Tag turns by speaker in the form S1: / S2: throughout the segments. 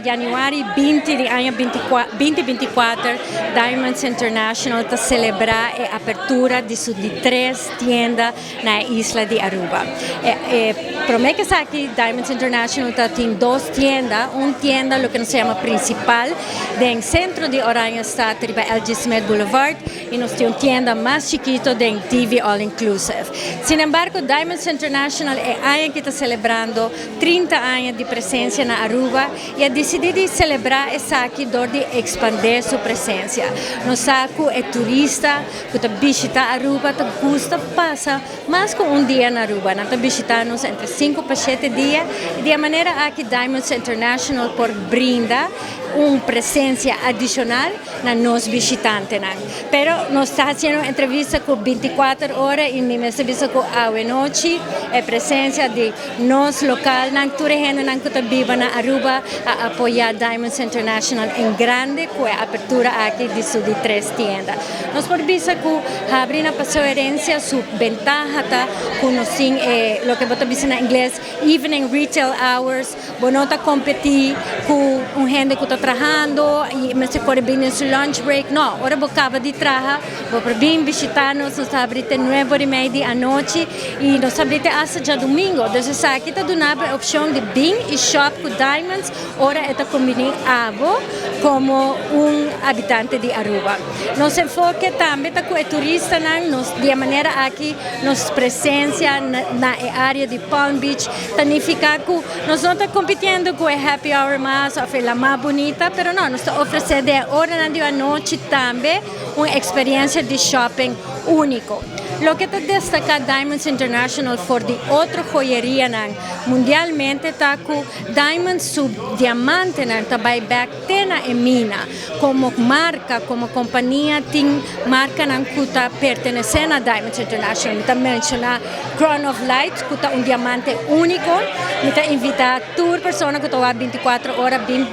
S1: Januari 20 di anno 2024, Diamonds International ta celebra a apertura di 3 tiendas na isla di Aruba. Promete que aquí Diamonds International tiene 2 tiendas, una tienda lo que nos llama principal del centro de Oranjestad, riba LG Smith Boulevard, y nos tiene una tienda más chiquito de TV All Inclusive. Sin embargo, Diamonds International que está celebrando 30 años de presencia en Aruba y ha decidido celebrar aquí de expandir su presencia. Nos es turista que visita Aruba, te gusta pasa más que un día en Aruba, nos visitamos entre 5 a 7 días, de manera que Diamonds International por brinda una presencia adicional a los visitantes. Pero nos está haciendo entrevista con 24 horas y mi entrevista con Awe Noche, presencia de nos local, toda gente que vive en Aruba a apoyar Diamonds International en grande con apertura aquí de 3 tiendas. Nos por vista que abrir una herencia su ventaja con lo que vos dicen en inglés evening retail hours, bonota competir con gente que está trabajando y me se puede venir en su lunch break. No, ahora vos acaba de trabajar, vos por bien visitarnos, nos abrite 9:30 a noche y nos abrite hasta ya domingo. Entonces aquí está dando la opción de bien y shop con Diamonds, ahora está combinado como un habitante de Aruba. Nos enfoque también con el turista, de manera aquí nos presencia en la área de Palm Beach, significa que nos no estamos compitiendo con el happy hour más, o la más bonita, pero no, nos ofrece de hora de la noche también una experiencia de shopping único. Lo que te destaca Diamonds International por de otra joyería mundialmente está que Diamonds su diamante también tena en mina como marca, como compañía tiene marca que pertenecen a Diamonds International. También menciona Crown of Light que es un diamante único. Me invita a toda persona que está 24 horas bien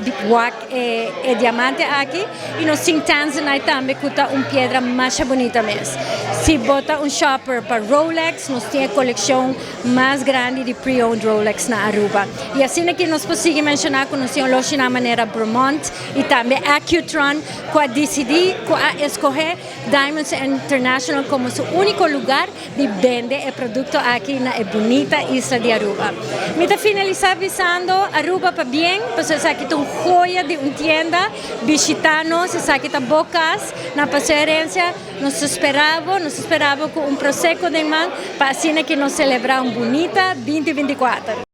S1: el diamante aquí y nos Tanzania también que es una piedra más bonita más. Si bota un shopper para Rolex, nos tiene colección más grande de pre-owned Rolex na Aruba. Y así que nos podemos mencionar que nos tiene de manera Bremont y también Accutron que ha decidido escoger Diamonds International como su único lugar de vender el producto aquí en la bonita isla de Aruba. Me está finalizar visando Aruba para bien, pues es aquí una joya de una tienda, visitarnos, es aquí está Bocas, na herencia, nos esperaba con un prosecco de man para así que nos celebramos bonita 2024.